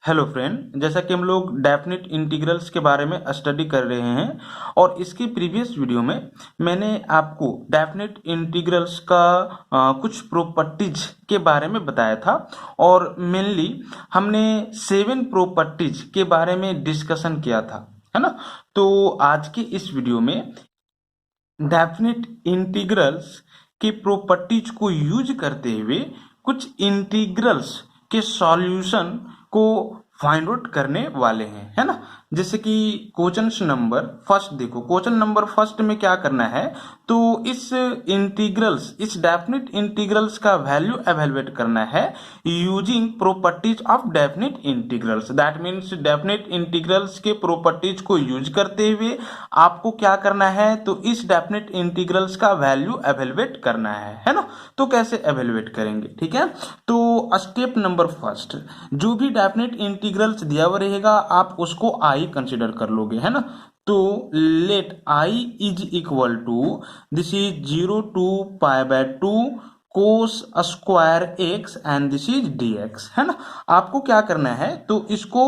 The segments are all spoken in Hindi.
हेलो फ्रेंड, जैसा कि हम लोग डेफिनेट इंटीग्रल्स के बारे में स्टडी कर रहे हैं और इसके प्रीवियस वीडियो में मैंने आपको डेफिनेट इंटीग्रल्स का कुछ प्रॉपर्टीज के बारे में बताया था और मेनली हमने 7 प्रॉपर्टीज के बारे में डिस्कशन किया था, है ना। तो आज के इस वीडियो में डेफिनेट इंटीग्रल्स के प्रॉपर्टीज को यूज करते हुए कुछ इंटीग्रल्स के सॉल्यूशन को फाइंड आउट करने वाले हैं, है ना। जैसे कि क्वेश्चन नंबर फर्स्ट देखो, क्वेश्चन नंबर फर्स्ट में क्या करना है, तो इस डेफिनेट इंटीग्रल्स का वैल्यू एवेलुएट करना है using properties of definite integrals. That means definite integrals के प्रॉपर्टीज को यूज करते हुए आपको क्या करना है, तो इस डेफिनेट इंटीग्रल्स का वैल्यू एवेलुएट करना है ना। तो कैसे एवेलुएट करेंगे, ठीक है। तो स्टेप नंबर फर्स्ट, जो भी डेफिनेट इंटीग्रल्स दिया हुआ रहेगा आप उसको आई कंसिडर कर लोगे, है ना। तो let I is equal to this is 0 to π/2 cos square X and this is dx, है ना। आपको क्या करना है, तो इसको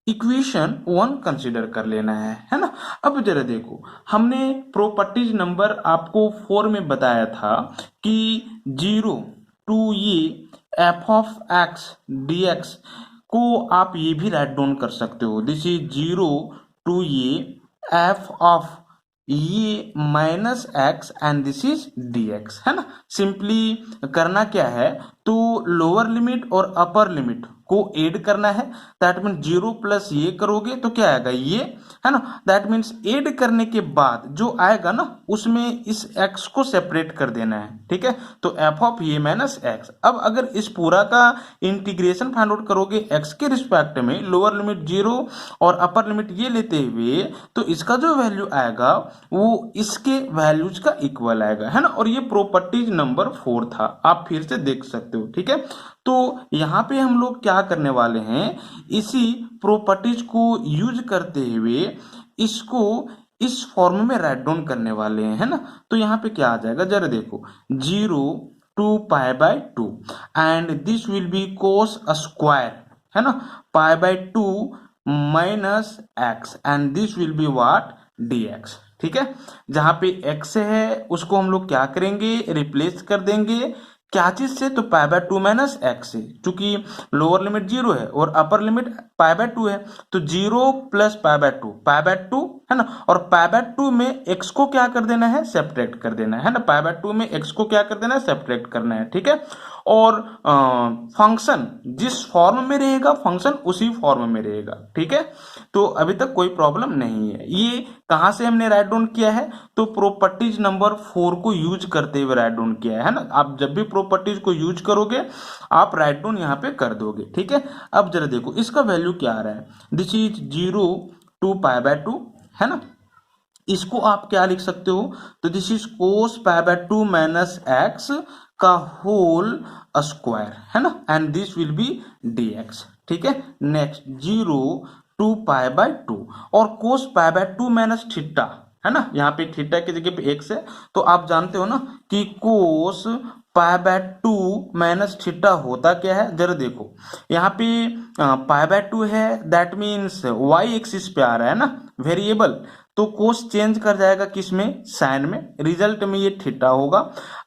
इक्वेशन 1 कंसिडर कर लेना है ना। अब जरा देखो, हमने प्रॉपर्टीज नंबर आपको 4 में बताया था कि 0 to ये f of x d x को आप ये भी राइट डाउन कर सकते हो, दिस इज 0 to ये एफ ऑफ ये minus x and this is D x, है ना। सिंपली करना क्या है, तो लोअर लिमिट और अपर लिमिट को ऐड करना है। दैट मीन्स 0 प्लस ये करोगे तो क्या आएगा, ये, है ना। दैट मीन्स ऐड करने के बाद जो आएगा ना उसमें इस x को सेपरेट कर देना है, ठीक है। तो एफ ऑफ ये माइनस एक्स। अब अगर इस पूरा का इंटीग्रेशन फाइंड आउट करोगे x के रिस्पेक्ट में, लोअर लिमिट 0 और अपर लिमिट ये लेते हुए, तो इसका जो वैल्यू आएगा वो इसके वैल्यूज का इक्वल आएगा, है ना। और ये प्रॉपर्टीज नंबर 4 था, आप फिर से देख सकते हो, ठीक है। तो यहाँ पे हम लोग क्या करने वाले हैं, इसी प्रॉपर्टीज को यूज करते हुए इसको इस फॉर्म में राइट डाउन करने वाले हैं, है ना। तो यहाँ पे क्या आ जाएगा, जरा देखो, 0 to π/2 and this will be cos square, है ना, π/2 minus x and this will be what, dx, ठीक है। जहां पे x है उसको हम लोग क्या करेंगे, रिप्लेस कर देंगे क्या चीज से, तो π/2 माइनस एक्स से, क्योंकि लोअर लिमिट 0 है और अपर लिमिट π/2 है, तो 0 प्लस π/2 है ना। और π/2 में x को क्या कर देना है, सेपरेट कर देना है ना। π/2 में x को क्या कर देना है, सेपरेट करना है, ठीक है। और फंक्शन जिस फॉर्म में रहेगा फंक्शन उसी फॉर्म में रहेगा, ठीक है। तो अभी तक कोई प्रॉब्लम नहीं है। ये कहां से हमने राइट डाउन किया है, तो प्रॉपर्टीज नंबर 4 को यूज करते हुए राइट डाउन किया है ना। आप जब भी प्रॉपर्टीज को यूज करोगे आप राइट डाउन यहाँ पे कर दोगे, ठीक है। अब जरा देखो इसका वैल्यू क्या आ रहा है, दिस इज 0 to π/2, है ना। इसको आप क्या लिख सकते हो, तो this is cos π/2 minus X का होल स्क्वायर, है ना, and this will be dx, ठीक है। नेक्स्ट 0 to π/2 और कोस π/2 माइनस थीटा, है ना। यहाँ पे थीटा की जगह पे x है, तो आप जानते हो ना कि कोस π/2 माइनस थीटा होता क्या है, जरा देखो यहाँ पे π/2 है, दैट मीन्स y एक्सिस पे आ रहा है ना वेरिएबल, तो कोस चेंज कर जाएगा किसमें, साइन में, रिजल्ट में ये थीटा होगा।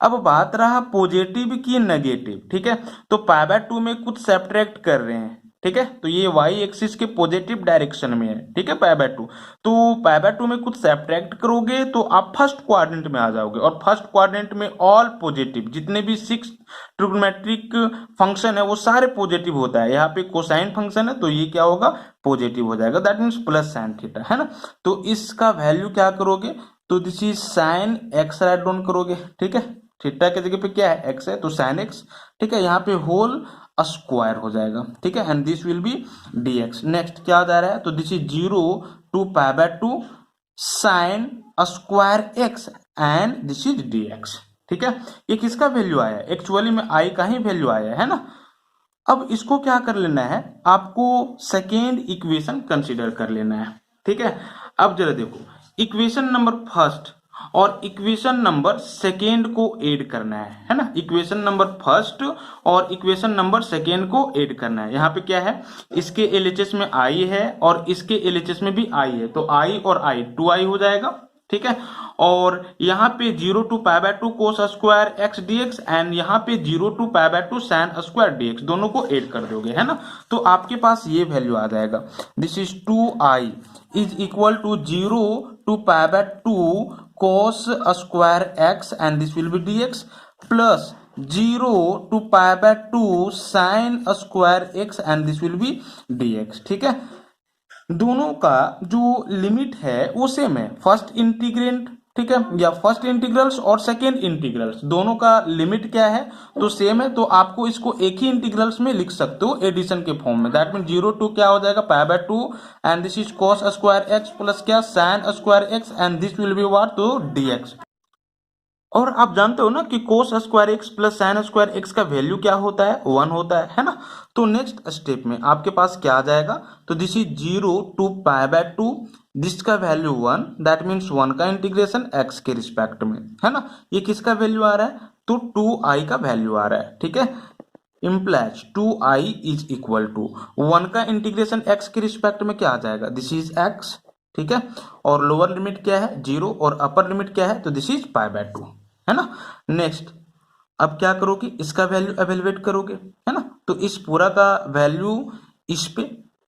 अब बात रहा पॉजिटिव की नेगेटिव, ठीक है। तो π/2 में कुछ सब्ट्रैक्ट कर रहे हैं, ठीक है, तो ये y एक्सिस के पॉजिटिव डायरेक्शन में है, ठीक है, π/2। तो π/2 में कुछ सब्ट्रैक्ट करोगे तो आप फर्स्ट क्वाड्रेंट में आ जाओगे, और फर्स्ट क्वाड्रेंट में ऑल पॉजिटिव, जितने भी 6 ट्रिग्नोमेट्रिक फंक्शन है वो सारे पॉजिटिव होता है। यहाँ पे कोसाइन फंक्शन है तो ये क्या होगा, पॉजिटिव हो जाएगा, that means plus sine theta, है ना। तो इसका वैल्यू क्या करोगे, तो this is sine x write down करोगे, ठीक है। थीटा की जगह पे क्या है, एक्स है, तो साइन एक्स, ठीक है। यहाँ पे होल स्क्वायर हो जाएगा, ठीक है, and this will be dx। Next क्या जा रहा है, तो this is 0 to π/2 sine square X and this is dx, ठीक है। ये किसका वैल्यू आया है, एक्चुअली में आई का ही वैल्यू आया है ना। अब इसको क्या कर लेना है, आपको सेकेंड इक्वेशन कंसिडर कर लेना है, ठीक है। अब जरा देखो इक्वेशन नंबर फर्स्ट और इक्वेशन नंबर सेकेंड को ऐड करना है ना। इक्वेशन नंबर फर्स्ट और इक्वेशन नंबर सेकेंड को ऐड करना है। यहाँ पे क्या है, इसके एलएचएस में आई है और इसके एलएचएस में भी आई है, तो आई और आई 2i हो जाएगा, ठीक है। और यहाँ पे 0 to π/2 cos square x dx and यहाँ पे 0 to π/2 sin स्क्वायर dx दोनों को ऐड कर दोगे, है ना। तो आपके पास ये वैल्यू आ जाएगा, this is 2i is equal to 0 to π/2 cos square x and this will be dx plus 0 to π/2 sin square x and this will be dx, ठीक है। दोनों का जो लिमिट है वो सेम है, फर्स्ट इंटीग्रेंट, ठीक है, या फर्स्ट इंटीग्रल्स और सेकेंड इंटीग्रल्स दोनों का लिमिट क्या है तो सेम है। तो आपको इसको एक ही इंटीग्रल्स में लिख सकते हो एडिशन के फॉर्म में। दैट मीन 0 to क्या हो जाएगा π/2 and this is cos square x plus क्या sin square x and this will be what तो dx। और आप जानते हो ना कि cos square X plus sine square X का वैल्यू क्या होता है, 1 होता है ना। तो नेक्स्ट स्टेप में आपके पास क्या आ जाएगा, तो दिस इज 0 to π/2, दिस का वैल्यू 1, दैट मीन्स 1 का इंटीग्रेशन x के रिस्पेक्ट में, है ना। ये किसका वैल्यू आ रहा है, तो 2i का वैल्यू आ रहा है, ठीक है। Implies 2i is equal to 1 का इंटीग्रेशन x के रिस्पेक्ट में क्या आ जाएगा, दिस इज x, ठीक है। और लोअर लिमिट क्या है 0 और अपर लिमिट क्या है, तो दिस इज π/2, है ना। नेक्स्ट अब क्या करोगे, इसका वैल्यू एवेलुएट करोगे, है ना। तो इस पूरा का वैल्यू इस पे,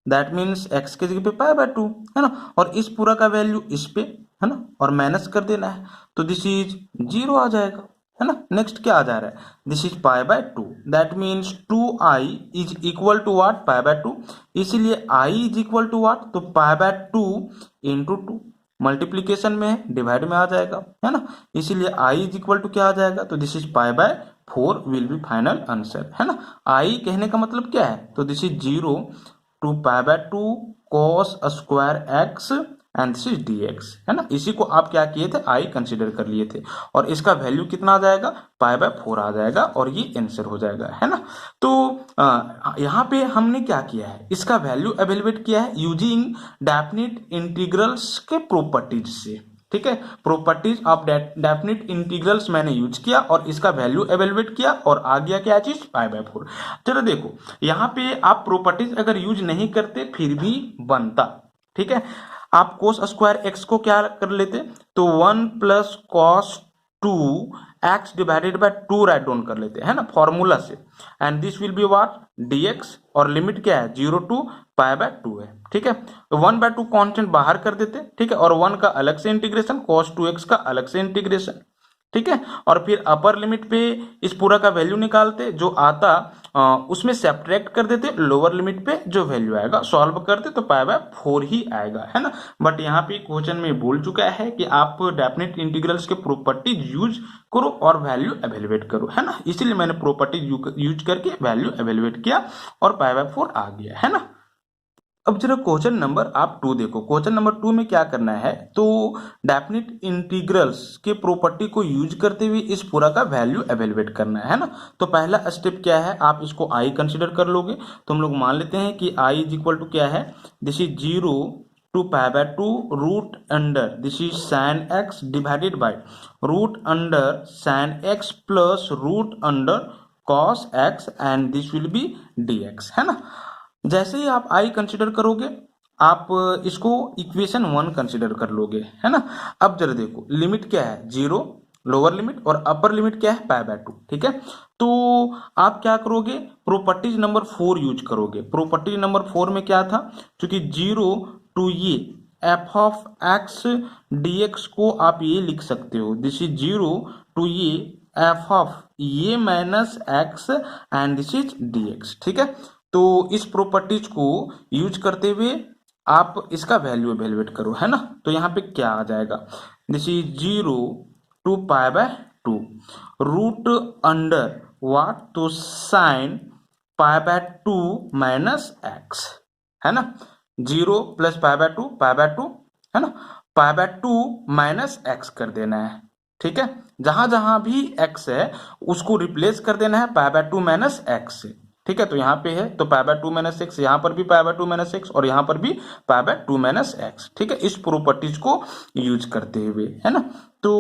दैट मीन्स x के जगह पे π/2, है ना, और इस पूरा का वैल्यू इस पे, है ना, और माइनस कर देना है, तो दिस इज 0 आ जाएगा, है ना। नेक्स्ट क्या आ जा रहा है, this is π/2, that means 2i is equal to what π/2, इसीलिए i is equal to what तो π/2 इंटू 2, मल्टीप्लीकेशन में है डिवाइड में आ जाएगा, है ना। इसीलिए i इज इक्वल टू क्या आ जाएगा, तो this is π/4 will be final answer, है ना। i कहने का मतलब क्या है, तो this is 0 to π/2 cos square x and this is dx, है ना। इसी को आप क्या किए थे, i कंसिडर कर लिए थे, और इसका वैल्यू कितना आ जाएगा, π/4 आ जाएगा, और ये आंसर हो जाएगा, है ना। तो यहाँ पे हमने क्या किया है, इसका वैल्यू एवेलुएट किया है यूजिंग डेफिनिट इंटीग्रल्स के प्रॉपर्टीज से, ठीक है। प्रॉपर्टीज ऑफ डेफिनिट इंटीग्रल्स मैंने यूज किया और इसका वैल्यू एवेलुएट किया, और आ गया क्या चीज π/4। चलो देखो यहाँ पे आप प्रॉपर्टीज अगर यूज नहीं करते फिर भी बनता, ठीक है। आप कोस स्क्वायर एक्स को क्या कर लेते, तो 1 plus cos 2 x divided bye 2 right down कर लेते हैं ना फॉर्मूला से, and this will be what dx, और लिमिट क्या है 0 to π/2 है, ठीक है। 1/2 कांस्टेंट बाहर कर देते, ठीक है, और 1 का अलग से इंटीग्रेशन, cos 2x का अलग से इंटीग्रेशन, ठीक है। और फिर अपर लिमिट पे इस पूरा का वैल्यू निकालते, जो आता उसमें सब्ट्रैक्ट कर देते, लोअर लिमिट पे जो वैल्यू आएगा सॉल्व करते तो π/4 ही आएगा, है ना। बट यहाँ पे क्वेश्चन में बोल चुका है कि आप डेफिनेट इंटीग्रल्स के प्रॉपर्टीज यूज करो और वैल्यू एवेलुएट करो, है ना। इसीलिए मैंने प्रॉपर्टीज यूज करके वैल्यू एवेलुएट किया और π/4 आ गया, है ना। अब जरा क्वेश्चन नंबर आप 2 देखो, क्वेश्चन नंबर 2 में क्या करना है, तो डेफिनिट इंटीग्रल्स के प्रॉपर्टी को यूज करते हुए इस पूरा का वैल्यू एवेलुएट करना है ना। तो पहला स्टेप क्या है, आप इसको i कंसीडर कर लोगे, तो हम लोग मान लेते हैं कि i इज इक्वल टू क्या है, this is 0 to π/2 root under this is sine x divided by root under sine x plus root under cos x and this will be dx, है ना। जैसे ही आप i कंसिडर करोगे आप इसको इक्वेशन 1 कंसिडर कर लोगे, है ना। अब जरा देखो लिमिट क्या है 0 लोअर लिमिट और अपर लिमिट क्या है π/2, ठीक है। तो आप क्या करोगे, प्रॉपर्टीज नंबर 4 यूज करोगे। प्रॉपर्टीज नंबर 4 में क्या था, क्योंकि 0 to ये f ऑफ x dx को आप ये लिख सकते हो, दिस इज 0 to ये f ऑफ ये minus x and this is dx, ठीक है। तो इस प्रॉपर्टीज को यूज करते हुए आप इसका वैल्यू एवेलुएट करो, है ना। तो यहाँ पे क्या आ जाएगा, this is 0 to π/2 root under what तो साइन π/2 माइनस x, है ना। 0 प्लस π/2 है ना, π/2 माइनस x कर देना है, ठीक है। जहां जहां भी x है उसको रिप्लेस कर देना है π/2 माइनस x से, ठीक है, तो यहाँ पे है तो पाई बाय 2 माइनस एक्स, यहाँ पर भी पाई बाय 2 माइनस एक्स और यहाँ पर भी पाई बाय 2 माइनस एक्स। ठीक है, इस प्रॉपर्टीज को यूज करते हुए, है ना। तो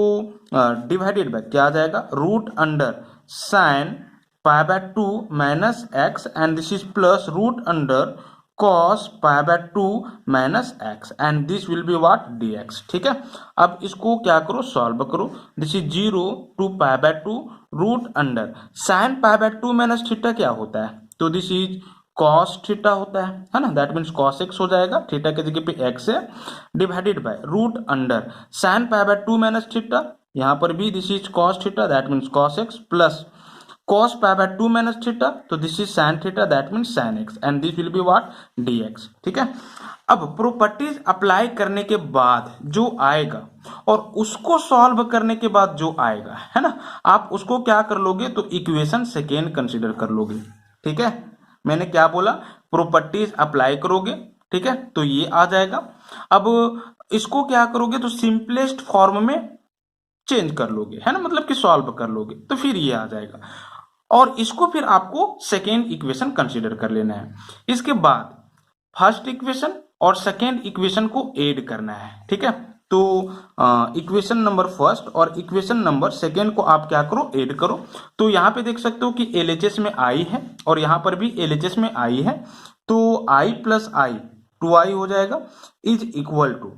डिवाइडेड बाय क्या आ जाएगा, root under sine pi by 2 minus x and this is plus root under cos pi by 2 minus x and this will be what dx। ठीक है, अब इसको क्या करो, सॉल्व करो। This is 0 to pi by 2 root under sine pi by 2 minus theta क्या होता है, तो दिस इज cos थीटा होता है ना, दैट मीन्स cos x हो जाएगा, थीटा की जगह पे x है, divided by root under sine pi by 2 minus theta, यहाँ पर भी this is cos theta that means cos x plus cos pi by 2 minus theta, तो this is sin theta that means sin x and this will be what dx। ठीक है, अब प्रॉपर्टीज अप्लाई करने के बाद जो आएगा और उसको सॉल्व करने के बाद जो आएगा, है ना, आप उसको क्या कर लोगे, तो इक्वेशन सेकेंड कंसीडर कर लोगे। ठीक है, मैंने क्या बोला, प्रॉपर्टीज अप्लाई करोगे, ठीक है, तो ये आ जाएगा। अब इसको क्या करोगे, तो सिंपलेस्ट फॉर्म में चेंज कर लोगे, है ना, मतलब कि सॉल्व कर लोगे, तो फिर ये आ जाएगा और इसको फिर आपको सेकेंड इक्वेशन कंसीडर कर लेना है। इसके बाद फर्स्ट इक्वेशन और सेकेंड इक्वेशन को ऐड करना है। ठीक है, तो इक्वेशन नंबर फर्स्ट और इक्वेशन नंबर सेकेंड को आप क्या करो, ऐड करो। तो यहाँ पे देख सकते हो कि LHS में आई है और यहाँ पर भी LHS में आई है, तो i प्लस आई 2i हो जाएगा इज इक्वल टू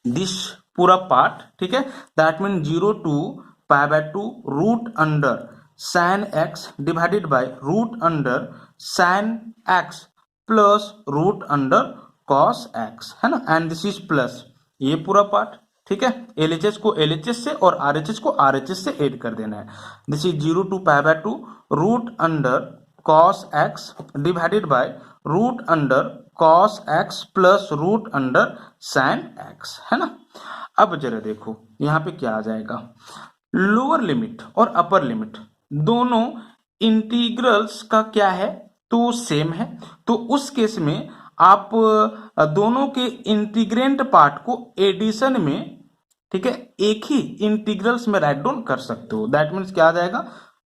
दिस पूरा पार्ट। ठीक है, that mean 0 to pi by 2 root under sine x divided by root under sine x plus root under cos x, है ना, एंड दिस इज प्लस ये पूरा पार्ट। ठीक है, LHS को LHS से और RHS को RHS से ऐड कर देना है। This is 0 to pi by 2 root under cos x divided by root under cos x plus root under sine x, है ना। अब जरा देखो यहाँ पे क्या आ जाएगा, लोअर लिमिट और अपर लिमिट दोनों इंटीग्रल्स का क्या है, तो सेम है, तो उस केस में आप दोनों के इंटीग्रेंट पार्ट को एडिशन में, ठीक है, एक ही इंटीग्रल्स में राइट डाउन कर सकते हो। दैट मीन्स क्या आ जाएगा,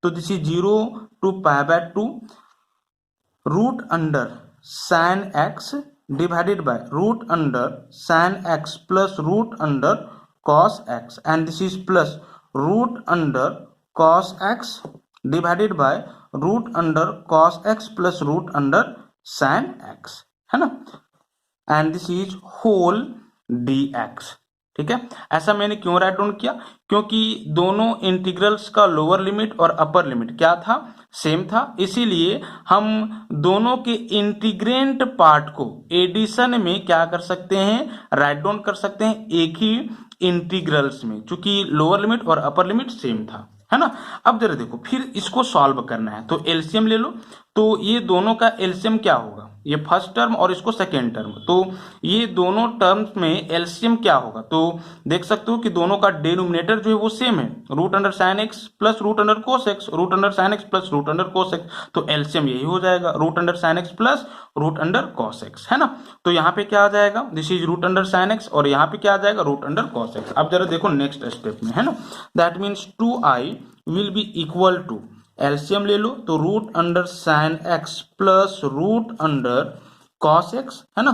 तो this is 0 to pi by 2 root under sine x divided by root under sine x plus root under cos x and this is plus root under cos x divided by root under cos x plus root under sine x, है ना, and this is whole dx। ठीक है, ऐसा मैंने क्यों राइट डाउन किया, क्योंकि दोनों इंटीग्रल्स का लोअर लिमिट और अपर लिमिट क्या था, सेम था, इसीलिए हम दोनों के इंटीग्रेंट पार्ट को एडिशन में क्या कर सकते हैं, राइट डाउन कर सकते हैं एक ही इंटीग्रल्स में, चूंकि लोअर लिमिट और अपर लिमिट सेम था, है ना। अब जरा देखो फिर इसको सॉल्व करना है, तो एलसीएम ले लो, तो ये दोनों का एलसीएम क्या होगा, ये फर्स्ट टर्म और इसको सेकेंड टर्म, तो ये दोनों टर्म्स में एलसीएम क्या होगा, तो देख सकते हो कि दोनों का डिनोमिनेटर जो है वो सेम है, root under sine x plus root under cos x, root under sine x plus root under cos x, तो एलसीएम यही हो जाएगा, root under sine x plus root under cos x, है ना। तो यहाँ पे क्या आ जाएगा, this is root under sine x और यहाँ पे क्या आ जाएगा, रूट अंडर कॉस एक्स। अब जरा देखो नेक्स्ट स्टेप में, है ना, that means 2i will be equal to, LCM ले लो, तो root under sine x plus root under cos x, है ना,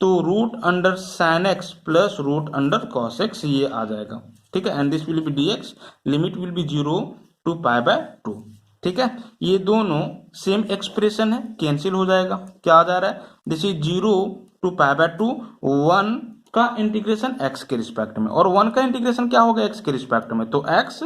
तो root under sine x plus root under cos x ये आ जाएगा। ठीक है, and this will be dx, limit will be 0 to pi by 2। ठीक है, ये दोनों सेम एक्सप्रेशन है, कैंसिल हो जाएगा, क्या आ जा रहा है, this is 0 to pi by 2 1 का इंटीग्रेशन x के रिस्पेक्ट में और 1 का इंटीग्रेशन क्या होगा x के रिस्पेक्ट में, तो x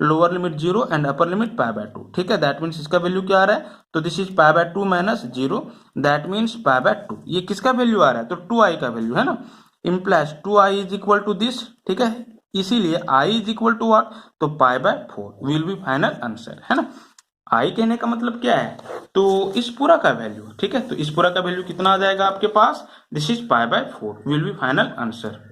lower limit 0 and upper limit pi by 2। ठीक है, दैट मीन्स इसका वैल्यू क्या आ रहा है, तो this is pi by 2 minus 0, that means pi by 2। ये किसका वैल्यू आ रहा है, तो 2i का वैल्यू, है ना, implies 2i is equal to this. ठीक है, इसीलिए i is equal to what, तो pi by 4 will be final answer, है ना। i कहने का मतलब क्या है, तो इस पूरा का वैल्यू। ठीक है, तो इस पूरा का वैल्यू कितना आ जाएगा आपके पास, this is pi by 4 will be final answer.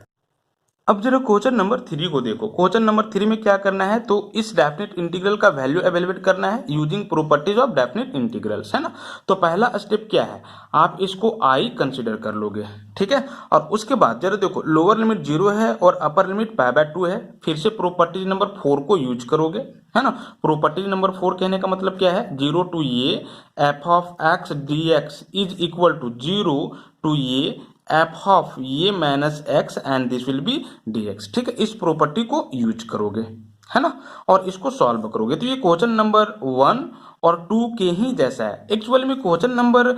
अब जरा क्वेश्चन नंबर 3 को देखो। क्वेश्चन नंबर 3 में क्या करना है, तो इस डेफिनेट इंटीग्रल का वैल्यू एवेलुएट करना है using properties of definite integrals, है ना। तो पहला स्टेप क्या है, आप इसको आई कंसीडर कर लोगे, ठीक है। और उसके बाद जरा देखो, लोअर लिमिट 0 है और अपर लिमिट π/2 है। फिर से प्रॉपर्टीज नंबर 4 को यूज करोगे, है ना। प्रॉपर्टीज नंबर 4 कहने का मतलब क्या है, 0 टू ये f of x d x is equal to 0 to ये एफ ऑफ ये minus x and this will be d x, ठीक है। इस प्रॉपर्टी को यूज करोगे, है ना, और इसको सॉल्व करोगे। तो ये क्वेश्चन नंबर 1 और 2 के ही जैसा है। एक्चुअली में क्वेश्चन नंबर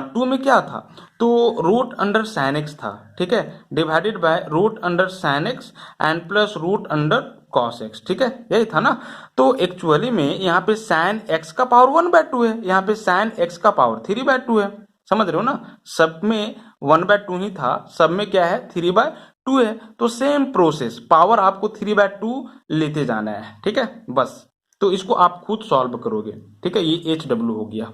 2 में क्या था, तो रूट अंडर साइन एक्स था, ठीक है, divided by root under sine x and plus root under cos x, ठीक है, यही था ना। तो एक्चुअली में यहाँ पे साइन एक्स का पावर 1/2 है, यहाँ पे साइन एक्स का पावर 3/2 है, समझ रहे हो ना। सब में 1/2 ही था, सब में क्या है 3/2 है। तो सेम प्रोसेस, पावर आपको 3/2 लेते जाना है, ठीक है, बस। तो इसको आप खुद सॉल्व करोगे, ठीक है। ये HW हो गया।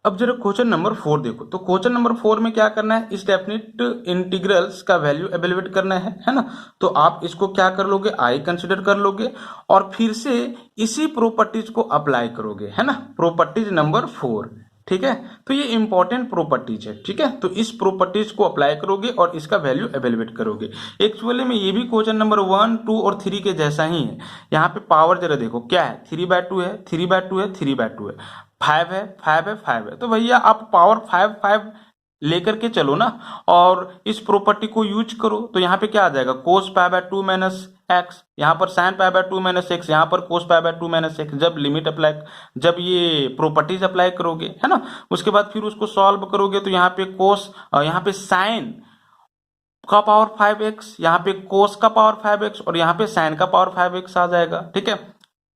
अब जरा क्वेश्चन नंबर 4 देखो। तो क्वेश्चन नंबर 4 में क्या करना है, इस डेफिनेट इंटीग्रल्स का वैल्यू एवेलुएट करना है ना। तो आप इसको क्या कर लोगे, आई कंसिडर कर लोगे और फिर से इसी प्रॉपर्टीज को अप्लाई करोगे, है ना, प्रॉपर्टीज नंबर 4, ठीक है। तो ये इंपॉर्टेंट प्रॉपर्टीज है, ठीक है। तो इस प्रॉपर्टीज को अप्लाई करोगे और इसका वैल्यू एवेलुएट करोगे। एक्चुअली में ये भी क्वेश्चन नंबर 1, 2 और 3 के जैसा ही है। यहाँ पे पावर जरा देखो क्या है, 3/2 है, 3/2 है, 3/2 है, 5 है, 5 है, 5 है। तो भैया आप पावर 5 लेकर के चलो ना और इस प्रॉपर्टी को यूज करो। तो यहाँ पे क्या आ जाएगा, कोस π/2 माइनस एक्स, यहाँ पर साइन π/2 माइनस एक्स, यहाँ पर कोस π/2 माइनस एक्स। जब लिमिट अप्लाई, जब ये प्रॉपर्टीज अप्लाई करोगे, है ना, उसके बाद फिर उसको सॉल्व करोगे तो यहाँ पे कोस, यहाँ पे साइन का पावर 5x, यहाँ पे कोस का पावर 5x और यहाँ पे साइन का पावर 5x आ जाएगा, ठीक है।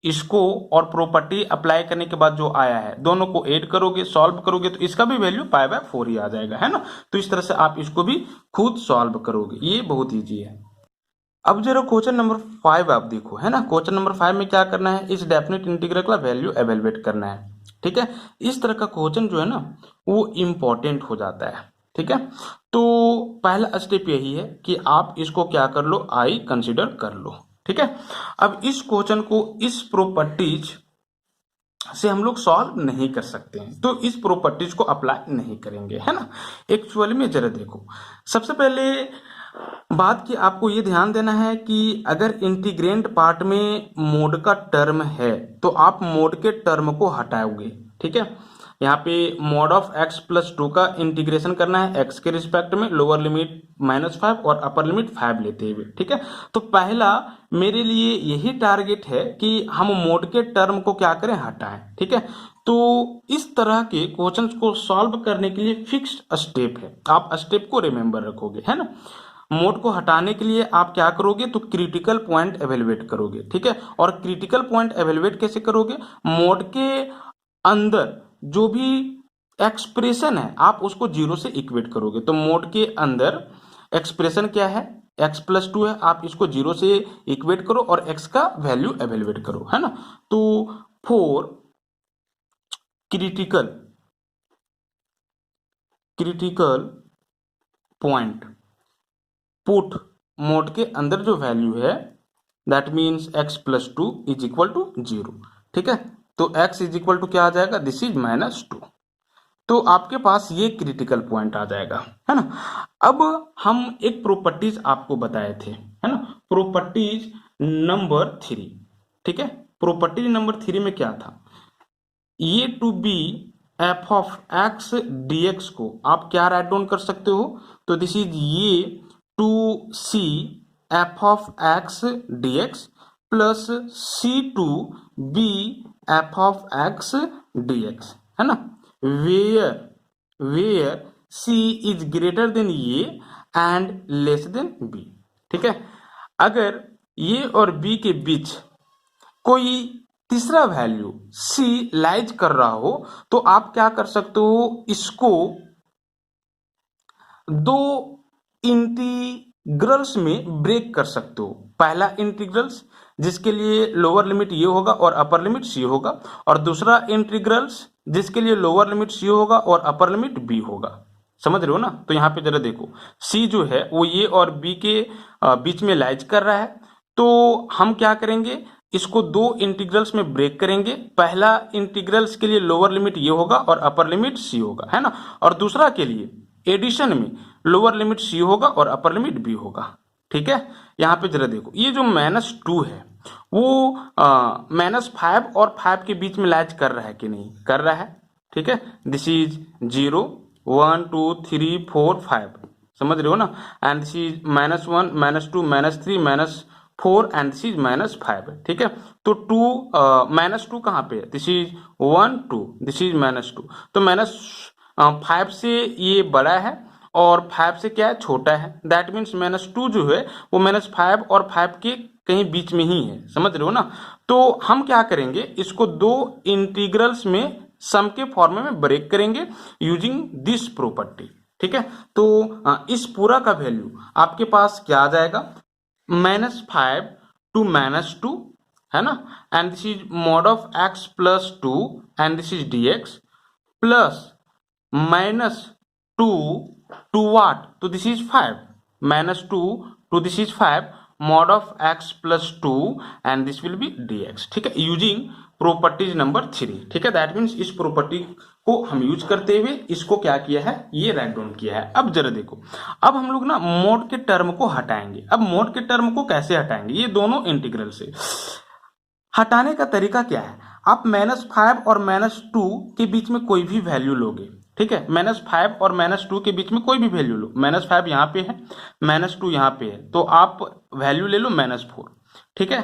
इसको और प्रॉपर्टी अप्लाई करने के बाद जो आया है, दोनों को ऐड करोगे, सॉल्व करोगे तो इसका भी वैल्यू π/4 ही आ जाएगा, है ना। तो इस तरह से आप इसको भी खुद सॉल्व करोगे, ये बहुत ईजी है। अब जरा क्वेश्चन नंबर 5 आप देखो, है ना। क्वेश्चन नंबर 5 में क्या करना है, इस डेफिनेट इंटीग्रल का वैल्यू एवेलुएट करना है, ठीक है। इस तरह का क्वेश्चन जो है ना वो इंपॉर्टेंट हो जाता है, ठीक है। तो पहला स्टेप यही है कि आप इसको क्या कर लो, आई कंसिडर कर लो, ठीक है। अब इस क्वेश्चन को इस प्रॉपर्टीज से हम लोग सॉल्व नहीं कर सकते हैं, तो इस प्रॉपर्टीज को अप्लाई नहीं करेंगे, है ना। एक्चुअली में जरा देखो, सबसे पहले बात की आपको ये ध्यान देना है कि अगर इंटीग्रेंट पार्ट में मोड का टर्म है तो आप मोड के टर्म को हटाओगे, ठीक है। यहाँ पे मोड ऑफ x+2 का इंटीग्रेशन करना है x के रिस्पेक्ट में, लोअर लिमिट -5 और अपर लिमिट 5 लेते हुए, ठीक है। तो पहला मेरे लिए यही टारगेट है कि हम मोड के टर्म को क्या करें, हटाएं, ठीक है। तो इस तरह के क्वेश्चंस को सॉल्व करने के लिए फिक्स्ड स्टेप है, आप स्टेप को रिमेंबर रखोगे, है ना। मोड को हटाने के लिए आप क्या करोगे, तो क्रिटिकल पॉइंट एवेलुएट करोगे, ठीक है। और क्रिटिकल पॉइंट एवेलुएट कैसे करोगे, मोड के अंदर जो भी एक्सप्रेशन है आप उसको 0 से इक्वेट करोगे। तो मोड के अंदर एक्सप्रेशन क्या है, x+2 है, आप इसको 0 से इक्वेट करो और x का वैल्यू एवेलुएट करो, है ना। तो for critical point put mod के अंदर जो वैल्यू है that means x+2 is equal to 0, ठीक है। तो x इज इक्वल टू क्या आ जाएगा, दिस इज -2। तो आपके पास ये क्रिटिकल पॉइंट आ जाएगा, है ना। अब हम एक प्रॉपर्टीज आपको बताए थे, है ना, प्रॉपर्टीज नंबर 3, ठीक है। प्रॉपर्टीज नंबर 3 में क्या था, ये to b f of x dx को आप क्या राइट डाउन कर सकते हो, तो दिस इज ये to c f of x dx plus c to b f of x dx, है ना, where c is greater than ये एंड लेस देन b, ठीक है। अगर ये और b के बीच कोई तीसरा वैल्यू c लाइज कर रहा हो तो आप क्या कर सकते हो, इसको दो इंटीग्रल्स में ब्रेक कर सकते हो। पहला इंटीग्रल्स जिसके लिए लोअर लिमिट ये होगा और अपर लिमिट सी होगा, और दूसरा इंटीग्रल्स जिसके लिए लोअर लिमिट सी होगा और अपर लिमिट बी होगा, समझ रहे हो ना। तो यहाँ पे जरा देखो, सी जो है वो ए और बी के बीच में लाइज कर रहा है। तो हम क्या करेंगे, इसको दो इंटीग्रल्स में ब्रेक करेंगे। पहला इंटीग्रल्स के लिए लोअर लिमिट ये होगा और अपर लिमिट सी होगा, है ना। और दूसरा के लिए एडिशन में लोअर लिमिट सी होगा और अपर लिमिट बी होगा। ठीक है, यहाँ पे जरा देखो, ये जो -2 है वो -5 और 5 के बीच में लाइज कर रहा है कि नहीं, कर रहा है। ठीक है, दिस इज 0 1 2 3 4 5, समझ रहे हो ना। And this is -1 -2 -3 -4 and this is -5। ठीक है, तो -2 कहाँ पे है, दिस इज 1 2, दिस इज -2। तो -5 से ये बड़ा है और 5 से क्या है, छोटा है। दैट मीन्स -2 जो है वो -5 और 5 के कहीं बीच में ही है, समझ रहे हो ना। तो हम क्या करेंगे, इसको दो इंटीग्रल्स में सम के फॉर्म में ब्रेक करेंगे यूजिंग दिस प्रॉपर्टी। ठीक है, तो इस पूरा का वैल्यू आपके पास क्या आ जाएगा, -5 to -2, है ना। And this is mod of x plus 2 and this is dx plus -2 to what, तो this is 5, -2 to this is 5 mod of x plus 2 and this will be dx। ठीक है, यूजिंग प्रॉपर्टीज नंबर 3। ठीक है, दैट मीन्स इस प्रॉपर्टी को हम यूज करते हुए इसको क्या किया है, ये राइट डाउन किया है। अब जरा देखो, अब हम लोग ना मोड के टर्म को हटाएंगे। अब मोड के टर्म को कैसे हटाएंगे, ये दोनों इंटीग्रल से हटाने का तरीका क्या है, आप -5 और -2 के बीच में कोई भी वैल्यू लोगे। ठीक है, -5 और -2 के बीच में कोई भी वैल्यू लो, -5 यहाँ पे है, -2 यहाँ पे है, तो आप वैल्यू ले लो -4। ठीक है,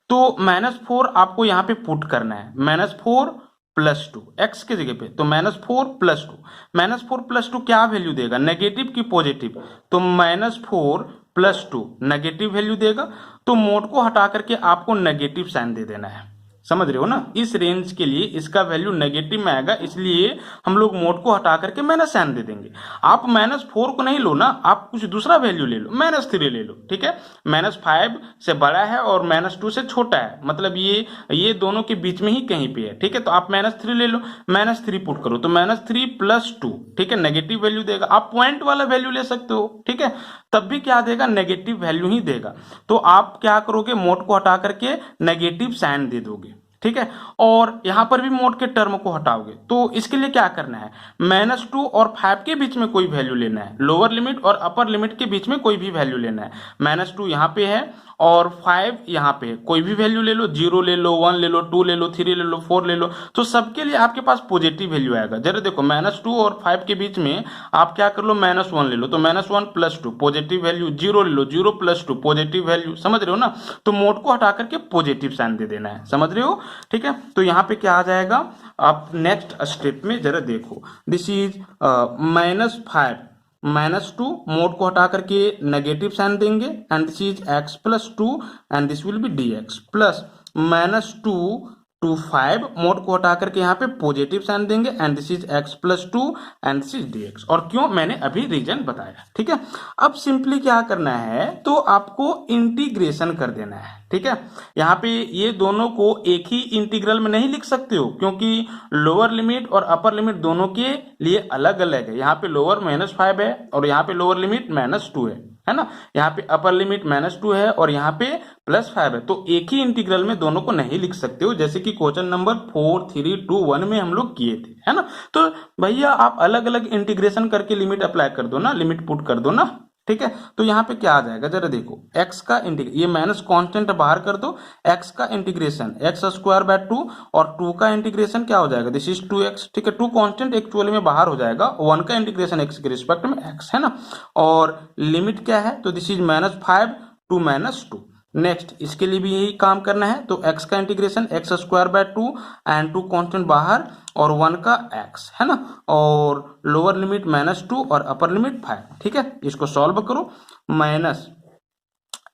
तो -4 आपको यहाँ पे पुट करना है, -4 + 2 x के जगह पे, तो -4 + 2, -4 + 2 क्या वैल्यू देगा, नेगेटिव की पॉजिटिव, तो -4 + 2 नेगेटिव वैल्यू देगा। तो मोड को हटा करके आपको नेगेटिव साइन दे देना है, समझ रहे हो ना। इस रेंज के लिए इसका वैल्यू नेगेटिव में आएगा, इसलिए हम लोग मोड को हटा करके माइनस साइन दे देंगे। आप -4 को नहीं लो ना, आप कुछ दूसरा वैल्यू ले लो, -3 ले लो। ठीक है, -5 से बड़ा है और -2 से छोटा है, मतलब ये दोनों के बीच में ही कहीं पे है। ठीक है, तो आप -3 ले लो, -3 पुट करो, तो -3 + 2, ठीक है, नेगेटिव वैल्यू देगा। आप पॉइंट वाला वैल्यू ले सकते हो, ठीक है, तब भी क्या देगा, नेगेटिव वैल्यू ही देगा। तो आप क्या करोगे, मोड को हटा करके नेगेटिव साइन दे दोगे। ठीक है, और यहां पर भी मोड के टर्म को हटाओगे। तो इसके लिए क्या करना है, -2 और 5 के बीच में कोई वैल्यू लेना है, लोअर लिमिट और अपर लिमिट के बीच में कोई भी वैल्यू लेना है। -2 यहाँ पे है और 5 यहाँ पे है, कोई भी वैल्यू ले लो, 0 ले लो, 1 ले लो, 2 ले लो, 3 ले लो, 4 ले लो, तो सबके लिए आपके पास पॉजिटिव वैल्यू आएगा। जरा देखो, -2 और 5 के बीच में आप क्या कर लो, -1 ले लो, तो -1 + 2 पॉजिटिव वैल्यू, 0 ले लो, 0 + 2 पॉजिटिव वैल्यू, समझ रहे हो ना। तो मोड को हटा करके पॉजिटिव साइन दे देना है, समझ रहे हो। ठीक है, तो यहाँ पे क्या आ जाएगा, आप नेक्स्ट स्टेप में जरा देखो, दिस इज -5 -2, मोड को हटा करके नेगेटिव साइन देंगे, and this is x + 2 and this will be dx plus -2 to 5, mode को हटा करके यहाँ पे पॉजिटिव साइन देंगे, and this is x + 2 and this is dx। और क्यों, मैंने अभी रीजन बताया। ठीक है, अब सिंपली क्या करना है, तो आपको इंटीग्रेशन कर देना है। ठीक है, यहाँ पे ये दोनों को एक ही इंटीग्रल में नहीं लिख सकते हो, क्योंकि लोअर लिमिट और अपर लिमिट दोनों के लिए अलग अलग है। यहाँ पे लोअर -5 है और यहाँ पे लोअर लिमिट -2 है ना। यहाँ पे अपर लिमिट -2 है और यहाँ पे +5 है, तो एक ही इंटीग्रल में दोनों को नहीं लिख सकते हो, जैसे कि क्वेश्चन नंबर 4, 3, 2, 1 में हम लोग किए थे, है ना। तो भैया आप अलग अलग इंटीग्रेशन करके लिमिट अप्लाई कर दो ना, लिमिट पुट कर दो ना। ठीक है, तो यहाँ पे क्या आ जाएगा, जरा देखो, x का इंटीग्रेशन, ये माइनस कांस्टेंट बाहर कर दो, x का इंटीग्रेशन x² 2 और 2 का इंटीग्रेशन क्या हो जाएगा, दिस इज 2x। ठीक है, 2 कांस्टेंट एक्चुअली में बाहर हो जाएगा, 1 का इंटीग्रेशन x के रिस्पेक्ट में x, है ना। और लिमिट क्या है, तो दिस इज -5 to -2। नेक्स्ट, इसके लिए भी यही काम करना है, तो x का इंटीग्रेशन x² 2 एंड 2 कांस्टेंट बाहर और 1 का x, है ना, और लोअर लिमिट -2 और अपर लिमिट 5। ठीक है, इसको सॉल्व करो, माइनस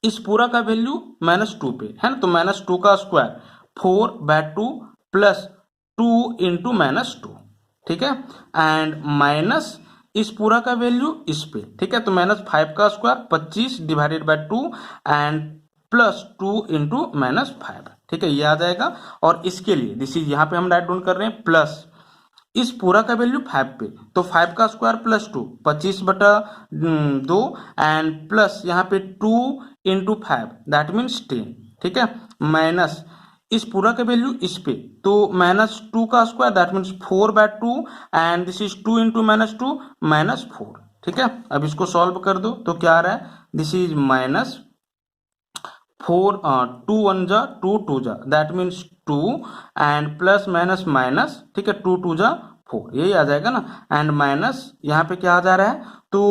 इस पूरा का वैल्यू -2 पे है ना, तो -2 का स्क्वायर 4/2 प्लस 2 इंटू -2। ठीक है, एंड माइनस इस पूरा का वैल्यू इस पे। ठीक है, तो -5 का स्क्वायर 25/2 एंड प्लस 2 इंटू -5। ठीक है, ये आ जाएगा। और इसके लिए दिस इज, यहाँ पे हम राइट डाउन कर रहे हैं प्लस इस पूरा का वैल्यू 5 पे, तो 5 का स्क्वायर प्लस 2, 25/2 एंड प्लस यहाँ पे 2 इंटू 5 दैट मीन्स 10, ठीक है, माइनस इस पूरा का वैल्यू इस पे, तो -2 का square that means 4/2 and this is 2 into -2 -4, ठीक है। अब इसको सॉल्व कर दो तो क्या आ रहा है, दिस इज -4 2 1 जा 2 2 जा that means 2 and plus minus minus, ठीक है, 2 2 जा 4, यही आ जाएगा ना, एंड माइनस यहाँ पे क्या आ जा रहा है, तो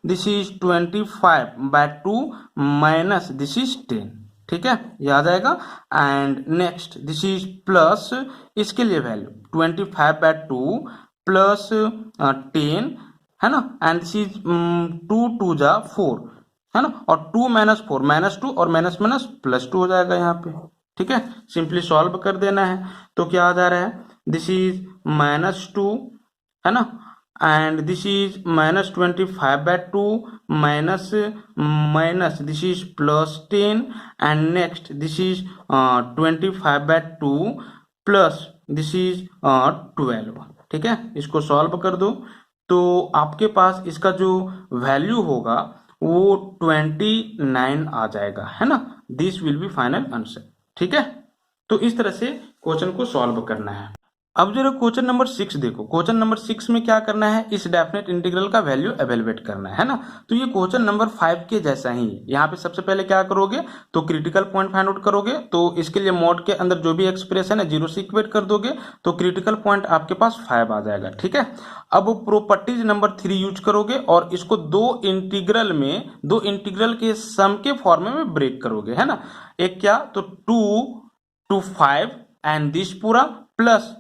this is 25/2 minus this is 10, ठीक है, ये आ जाएगा। And next this is plus इसके लिए वैल्यू 25/2 प्लस 10 है ना, एंड दिस इज 2 2 जा 4 है ना, और 2 -4 -2 और माइनस माइनस +2 हो जाएगा यहाँ पे, ठीक है। सिंपली सॉल्व कर देना है तो क्या आ जा रहा है, दिस इज -2 है ना, and this is -25/2 minus minus this is +10 and next this is 25/2 plus this is 12, ठीक है। इसको सॉल्व कर दो तो आपके पास इसका जो वैल्यू होगा वो 29 आ जाएगा, है ना। This will be final answer, ठीक है। तो इस तरह से क्वेश्चन को सॉल्व करना है। अब जरा क्वेश्चन नंबर 6 देखो। क्वेश्चन नंबर 6 में क्या करना है, इस डेफिनेट इंटीग्रल का वैल्यू एवेलुएट करना है ना। तो ये क्वेश्चन नंबर 5 के जैसा ही है। यहाँ पे सबसे पहले क्या करोगे, तो क्रिटिकल पॉइंट फाइंड आउट करोगे। तो इसके लिए मोड के अंदर जो भी एक्सप्रेशन है 0 से इक्वेट कर दोगे तो क्रिटिकल पॉइंट आपके पास 5 आ जाएगा, ठीक है। अब प्रॉपर्टीज नंबर 3 यूज करोगे और इसको दो इंटीग्रल के सम के फॉर्म में ब्रेक करोगे, है ना। एक क्या, तो 2 to 5 एंड दिस पूरा प्लस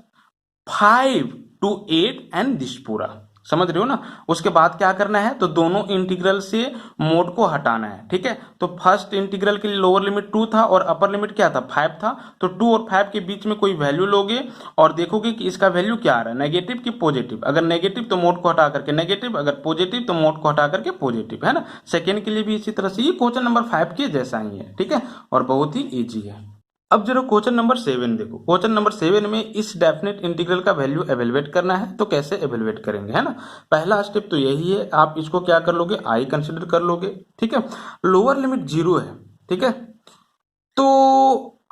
5 to 8 एंड दिस पूरा, समझ रहे हो ना। उसके बाद क्या करना है, तो दोनों इंटीग्रल से मोड को हटाना है, ठीक है। तो फर्स्ट इंटीग्रल के लिए लोअर लिमिट 2 था और अपर लिमिट क्या था, 5 था। तो 2 और 5 के बीच में कोई वैल्यू लोगे और देखोगे कि इसका वैल्यू क्या आ रहा है, नेगेटिव की पॉजिटिव। अगर नेगेटिव तो मोड को हटा करके नेगेटिव, अगर पॉजिटिव तो मोड को हटा करके पॉजिटिव, है ना। सेकेंड के लिए भी इसी तरह से, ये क्वेश्चन नंबर 5 के जैसा ही है, ठीक है, और बहुत ही ईजी है। अब जरा क्वेश्चन नंबर 7 देखो। क्वेश्चन नंबर 7 में इस डेफिनेट इंटीग्रल का वैल्यू एवेलुएट करना है। तो कैसे एवेलुएट करेंगे, है ना। पहला स्टेप तो यही है, आप इसको क्या कर लोगे, आई कंसिडर कर लोगे, ठीक है। लोअर लिमिट 0 है, ठीक है। तो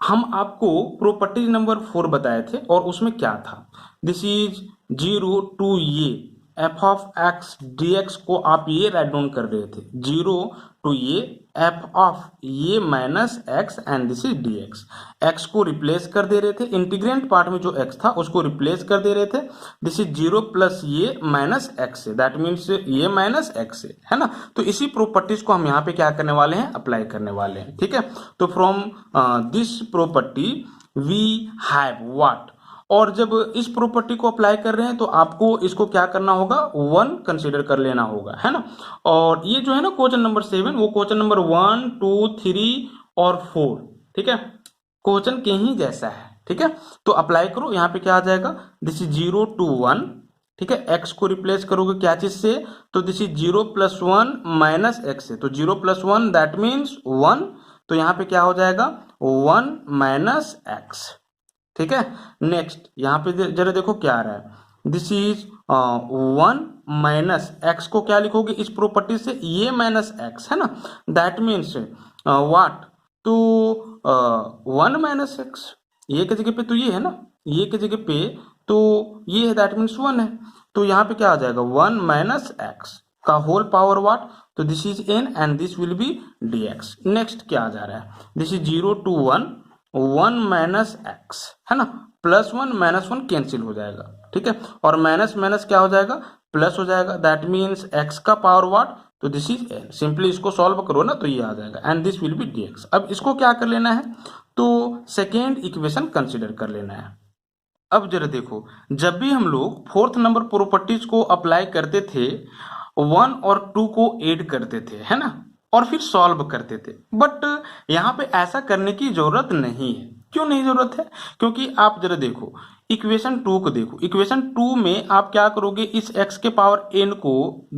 हम आपको प्रॉपर्टी नंबर 4 बताए थे और उसमें क्या था, दिस इज 0 टू ये f of x d x को आप ये राइट डाउन कर रहे थे, 0 टू ये एफ ऑफ ये minus x and this is D x. X को रिप्लेस कर दे रहे थे, इंटीग्रेंट पार्ट में जो एक्स था उसको रिप्लेस कर दे रहे थे, दिस इज 0 प्लस ये माइनस एक्स से, दैट मीन्स ये माइनस एक्स से, है ना। तो इसी प्रॉपर्टीज को हम यहाँ पे क्या करने वाले हैं, अप्लाई करने वाले हैं, ठीक है। तो from this property we have what, और जब इस प्रॉपर्टी को अप्लाई कर रहे हैं तो आपको इसको क्या करना होगा, 1 कंसीडर कर लेना होगा, है ना। और ये जो है ना क्वेश्चन नंबर 7, वो क्वेश्चन नंबर 1 2 3 और 4, ठीक है, क्वेश्चन के ही जैसा है, ठीक है। तो अप्लाई करो, यहाँ पे क्या आ जाएगा, दिस इज 0 to 1, ठीक है। एक्स को रिप्लेस करोगे क्या चीज से, तो दिस इज 0 + 1 माइनस एक्स से, तो 0 + 1 दैट मीन्स 1, तो यहाँ पे क्या हो जाएगा 1 माइनस एक्स, ठीक है। नेक्स्ट यहाँ पे जरा देखो क्या आ रहा है, दिस इज 1 माइनस एक्स को क्या लिखोगे इस प्रॉपर्टी से, ये माइनस एक्स, है ना, दैट मीन्स व्हाट, तो 1 माइनस एक्स, ये की जगह पे तो ये है ना, ये की जगह पे तो ये है, दैट मीन्स 1 है। तो यहाँ पे क्या आ जाएगा 1 माइनस एक्स का होल पावर व्हाट, तो this is n and this will be dx। Next क्या आ जा रहा है, this is 0 to 1 1 minus x, है ना, +1 -1 कैंसिल हो जाएगा, ठीक है। और माइनस माइनस क्या हो जाएगा, प्लस हो जाएगा, दैट मीन्स x का पावर व्हाट, तो दिस इज n। सिंपली इसको सॉल्व करो ना तो ये आ जाएगा and this will be dx। अब इसको क्या कर लेना है, तो सेकेंड इक्वेशन कंसिडर कर लेना है। अब जरा देखो, जब भी हम लोग 4th नंबर प्रॉपर्टीज को अप्लाई करते थे 1 और 2 को ऐड करते थे, है ना, और फिर सॉल्व करते थे। बट यहाँ पे ऐसा करने की जरूरत नहीं है। क्यों नहीं जरूरत है, क्योंकि आप जरा देखो इक्वेशन 2 को देखो। इक्वेशन 2 में आप क्या करोगे, इस x के पावर n को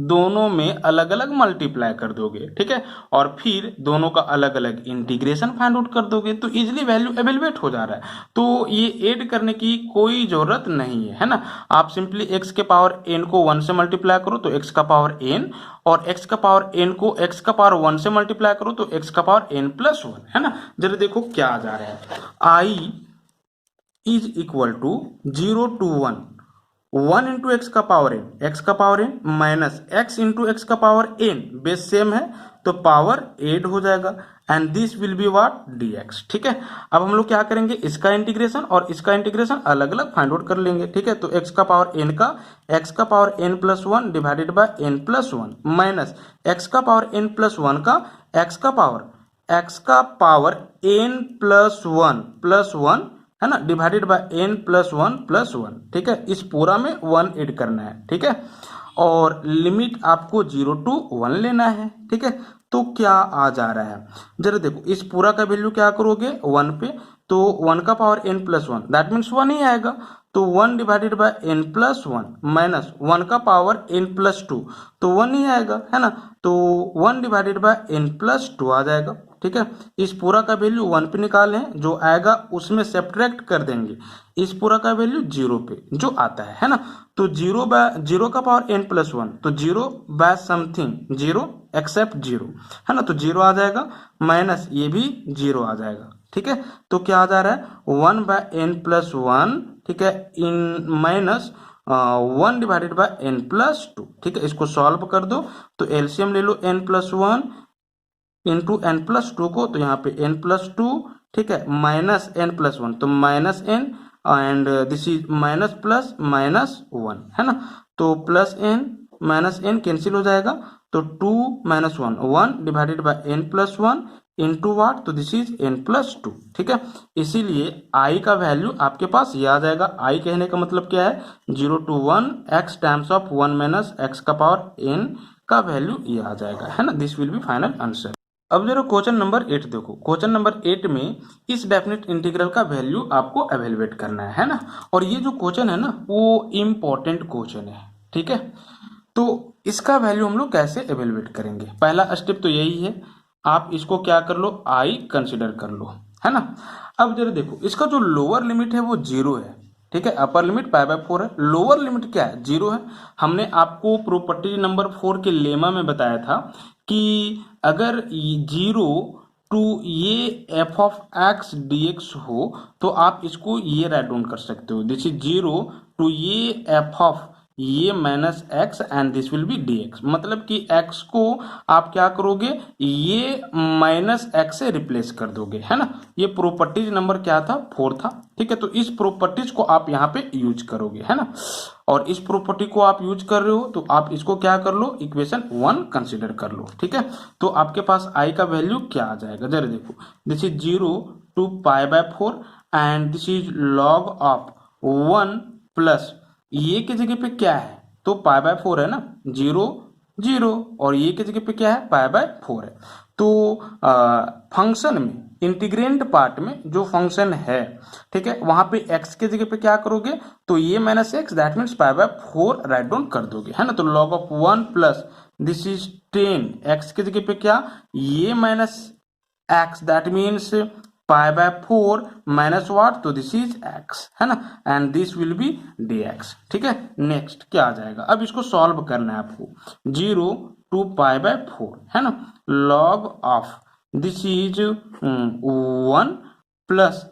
दोनों में अलग अलग मल्टीप्लाई कर दोगे, ठीक है, और फिर दोनों का अलग अलग इंटीग्रेशन फाइंड आउट कर दोगे, तो इजिली वैल्यू एवेलुएट हो जा रहा है। तो ये ऐड करने की कोई जरूरत नहीं है ना। आप सिंपली x के पावर n को 1 से मल्टीप्लाई करो तो x का पावर n, और x का पावर n को x का पावर 1 से मल्टीप्लाई करो तो x का पावर n प्लस 1, है ना। जरा देखो क्या आ जा रहा है, i is equal to 0 to 1 into x का पावर n, x का power n minus x into x का पावर n, बेस सेम है तो पावर 8 हो जाएगा, and this will be what, dx, ठीक है। अब हम लोग क्या करेंगे, इसका इंटीग्रेशन और इसका इंटीग्रेशन अलग अलग फाइंड आउट कर लेंगे, ठीक है। तो x का पावर n का x का power n plus 1 divided by n plus 1 minus x का पावर n प्लस 1 का x का पावर n प्लस 1 है ना, डिवाइडेड बाय n प्लस 1, ठीक है। इस पूरा में 1 ऐड करना है, ठीक है, और लिमिट आपको 0 to 1 लेना है, ठीक है। तो क्या आ जा रहा है, जरा देखो, इस पूरा का वैल्यू क्या करोगे 1 पे, तो 1 का power n plus 1 that means 1 ही आएगा, तो 1 divided by n plus 1 minus 1 का पावर n प्लस 2 तो 1 ही आएगा, है ना। तो 1 डिवाइडेड बाय n प्लस 2 आ जाएगा, ठीक है। इस पूरा का वैल्यू 1 पे निकालें, जो आएगा उसमें सब्ट्रैक्ट कर देंगे इस पूरा का वैल्यू 0 पे जो आता है ना। तो 0 का पावर n प्लस 1 तो 0 बाय समथिंग 0 एक्सेप्ट 0, है ना, तो 0 आ जाएगा, माइनस ये भी 0 आ जाएगा, ठीक है। तो क्या आ जा रहा है 1 बाय n प्लस 1, ठीक है, इन minus 1 divided by n plus 2, ठीक है। इसको सॉल्व कर दो तो एलसीएम ले लो n plus 1 into n plus 2 को, तो यहाँ पे n प्लस 2, ठीक है, माइनस n प्लस 1 तो minus n, and this is minus plus minus 1, है ना। तो plus n minus n cancel हो जाएगा, तो 2 minus 1 divided by n plus 1 into what, तो दिस इज n प्लस 2, ठीक है। इसीलिए i का वैल्यू आपके पास ये आ जाएगा। i कहने का मतलब क्या है, 0 to 1 x times of 1 minus x का पावर n का वैल्यू ये आ जाएगा, है ना। This will be final answer. अब जरा क्वेश्चन नंबर 8 देखो। क्वेश्चन नंबर 8 में इस डेफिनेट इंटीग्रल का वैल्यू आपको एवेलुएट करना है ना। और ये जो क्वेश्चन है ना वो इम्पोर्टेंट क्वेश्चन है, ठीक है। तो इसका वैल्यू हम लोग कैसे एवेलुएट करेंगे, पहला स्टेप तो यही है, आप इसको क्या कर लो, आई कंसिडर कर लो, है ना। अब जरा देखो, इसका जो लोअर लिमिट है वो 0 है, ठीक है, अपर लिमिट पाई बाय 4 है, लोअर लिमिट क्या है 0 है। हमने आपको प्रॉपर्टी नंबर 4 के लेमा में बताया था कि अगर 0 टू ये f of x d x हो तो आप इसको ये राइट डाउन कर सकते हो, दिस इज 0 टू ये एफ ऑफ ये minus x and this will be d x. मतलब कि एक्स को आप क्या करोगे, ये माइनस एक्स से रिप्लेस कर दोगे, है ना। ये प्रॉपर्टीज नंबर क्या था, 4 था, ठीक है। तो इस प्रॉपर्टीज को आप यहाँ पे यूज करोगे, है ना। और इस प्रॉपर्टी को आप यूज कर रहे हो तो आप इसको क्या कर लो, इक्वेशन 1 कंसिडर कर लो, ठीक है। तो आपके पास आई का वैल्यू क्या आ जाएगा, जरा देखो, this is 0 to pi by 4 and this is log of 1 plus ये की जगह पे क्या है, तो पाई बाय 4 है ना, 0 0, और ये की जगह पे क्या है, पाई बाय 4 है। तो फंक्शन में इंटीग्रेंट पार्ट में जो फंक्शन है, ठीक है, वहां पे x के जगह पे क्या करोगे, तो ये minus X that means pi by 4 write down कर दोगे, है ना। तो log of 1 plus this is 10, x के जगह पे क्या, ये minus X that means pi by 4 minus what, तो दिस इज x, है ना, and this will be dx, ठीक है। नेक्स्ट क्या आ जाएगा, अब इसको सॉल्व करना है आपको, 0 टू पाई बाय 4, है ना, log of this is 1 plus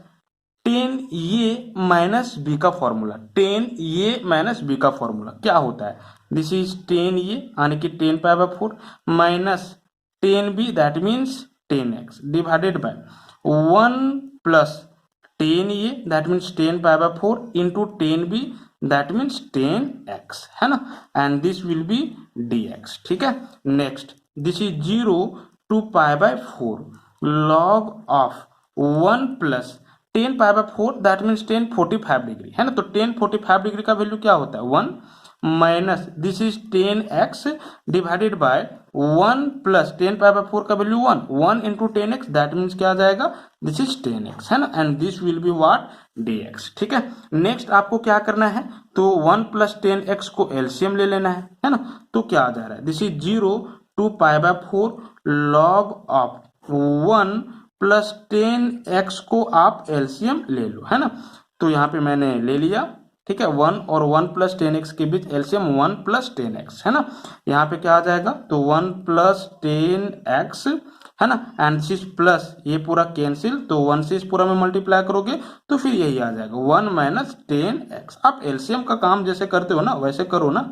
10 ये माइनस बी का फॉर्मूला, 10 ये माइनस बी का फॉर्मूला क्या होता है, दिस इज 10 ये यानी कि 10 pi by 4 minus 10 b that means 10x divided by 1 plus 10 ये that means 10 pi by 4 into 10 b that means 10x, है ना, and this will be dx, ठीक है। Next this is 0 to pi by 4 log of 1 plus 10 pi by 4 that means 10 45 degree, है ना। तो 10 45 डिग्री का वैल्यू क्या होता है 1 minus this is 10x divided by 1 plus 10 pi by 4 का value 1 into 10x that means क्या आ जाएगा दिस इज 10x है ना, and this will be what dx। ठीक है, नेक्स्ट आपको क्या करना है, तो 1 प्लस 10x को एलसीएम ले लेना है ना। तो क्या आ जा रहा है, this is 0 to pi by 4 log of 1 plus 10x को आप एलसीएम ले लो, है ना। तो यहाँ पे मैंने ले लिया, ठीक है, 1 और 1 प्लस 10x के बीच एलसीएम 1 प्लस 10x है ना। यहाँ पे क्या आ जाएगा, तो 1 प्लस 10x है ना, एंड दिस प्लस ये पूरा कैंसिल, तो 1 से इस पूरा में मल्टीप्लाई करोगे तो फिर यही आ जाएगा 1 माइनस 10x। आप एलसीएम का काम जैसे करते हो ना वैसे करो ना,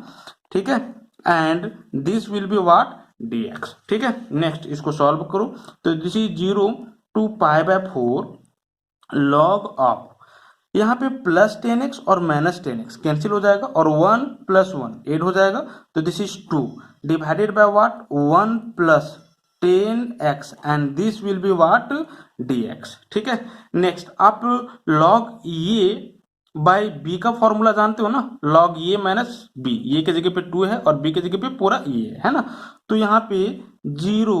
ठीक है, and this will be what dx। ठीक है, नेक्स्ट इसको सॉल्व करो, तो this is 0 to pi by 4 log of, यहाँ पे प्लस 10x और माइनस 10x कैंसिल हो जाएगा और 1 प्लस 1 8 हो जाएगा, तो this is 2 divided by what 1 plus 10x and this will be what dx। ठीक है, नेक्स्ट आप log ये बाय बी का फॉर्मूला जानते हो ना, log ये माइनस बी, ये के जगह पे 2 है और बी के जगह पे पूरा ये है ना। तो यहाँ पे 0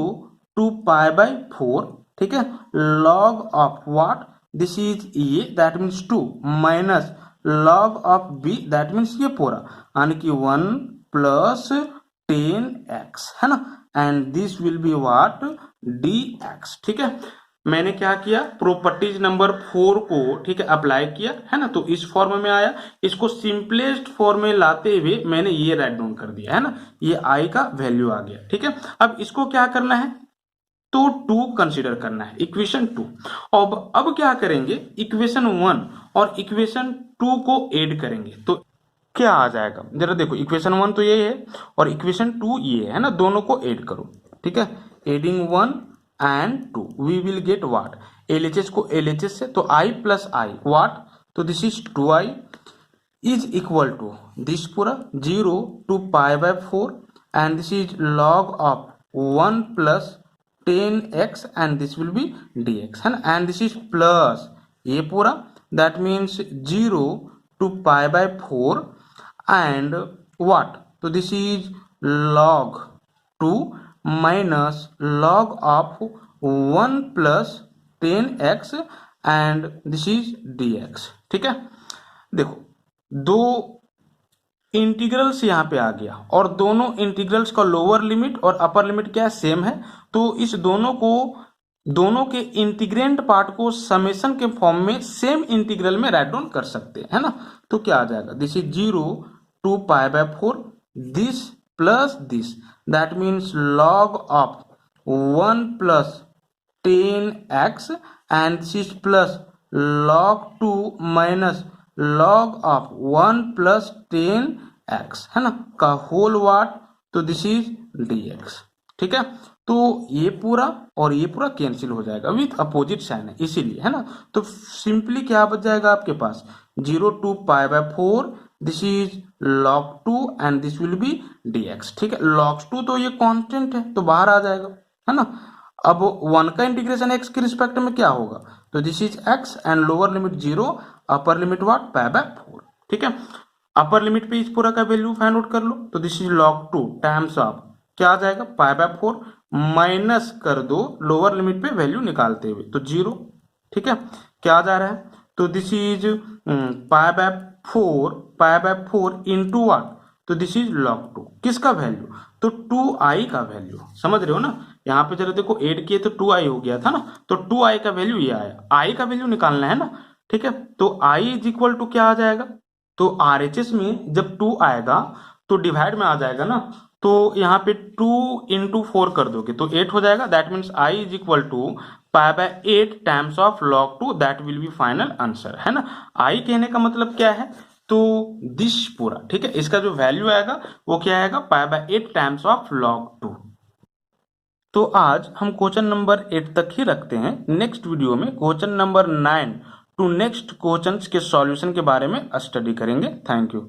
टू पाई बाय 4, ठीक है, log of what this is ये that means 2 minus log of b that means ये पूरा, यानी कि 1 प्लस 10x है ना, and this will be what dx। ठीक है, मैंने क्या किया, प्रॉपर्टीज नंबर 4 को, ठीक है, अप्लाई किया है ना, तो इस फॉर्म में आया। इसको सिंपलेस्ट फॉर्म में लाते हुए मैंने ये राइट डाउन कर दिया है ना, ये i का वैल्यू आ गया। ठीक है, अब इसको क्या करना है, तो 2 कंसीडर करना है, इक्वेशन 2। अब क्या करेंगे, इक्वेशन 1 और इक्वेशन 2 को ऐड करेंगे तो क्या आ जाएगा, जरा देखो, इक्वेशन 1 तो ये है और इक्वेशन 2 ये है ना, दोनों को ऐड करो। ठीक है, adding 1 and 2 we will get what, LHS को एलएचएस से, तो i प्लस i व्हाट, तो this is 2i is equal to this पूरा 0 to pi by 4 and this is log of 1 plus 10x and this will be dx है ना, एंड दिस इज प्लस ये पूरा that means 0 to pi by 4 and what, तो this is log 2 minus log of 1 plus 10x and this is dx। ठीक है, देखो दो इंटीग्रल्स यहाँ पे आ गया और दोनों इंटीग्रल्स का लोअर लिमिट और अपर लिमिट क्या है, सेम है, तो इस दोनों के इंटीग्रेंट पार्ट को समेशन के फॉर्म में सेम इंटीग्रल में राइट डाउन कर सकते हैं, है ना। तो क्या आ जाएगा, this is 0 to pi by 4 this plus this that means log of 1 plus 10x and this is plus log 2 minus log of 1 plus 10x है ना का होल वाट, तो दिस इज dx। ठीक है, तो ये पूरा और ये पूरा कैंसिल हो जाएगा विथ अपोजिट साइन है इसीलिए, है ना। तो सिंपली क्या बच जाएगा आपके पास, 0 to pi by 4 this is log 2 and this will be dx। ठीक है, log 2 तो ये कांस्टेंट है तो बाहर आ जाएगा, है ना। अब 1 का इंटीग्रेशन x के रिस्पेक्ट में क्या होगा, तो this is x and lower limit 0 upper limit what pi by 4। ठीक है, अपर लिमिट पे इस पूरा का वैल्यू फाइंड आउट कर लो, तो this is log 2 times of क्या आ जाएगा, पाई बाय 4 माइनस कर दो लोअर लिमिट पे वैल्यू निकालते हुए, तो 0। ठीक है, क्या आ जा रहा है, तो this is pi by 4 into what, तो दिस इज log 2 किसका वैल्यू, तो 2i का वैल्यू, समझ रहे हो ना। यहाँ पे जरा देखो ऐड किए तो 2i हो गया था ना, तो 2i का वैल्यू ये आया, i का वैल्यू निकालना है ना। ठीक है, तो i इज इक्वल टू क्या आ जाएगा, तो RHS में जब 2 आएगा तो डिवाइड में आ जाएगा ना, तो यहाँ पे 2 इंटू 4 कर दोगे तो 8 हो जाएगा, that means i is equal to pi by 8 times of log 2 that will be final answer, है ना। i कहने का मतलब क्या है, तो दिस पूरा, ठीक है, इसका जो वैल्यू आएगा वो क्या आएगा, पाई बाय 8 टाइम्स ऑफ log 2। तो आज हम क्वेश्चन नंबर 8 तक ही रखते हैं, नेक्स्ट वीडियो में question number 9 to next questions के सॉल्यूशन के बारे में स्टडी करेंगे। Thank you.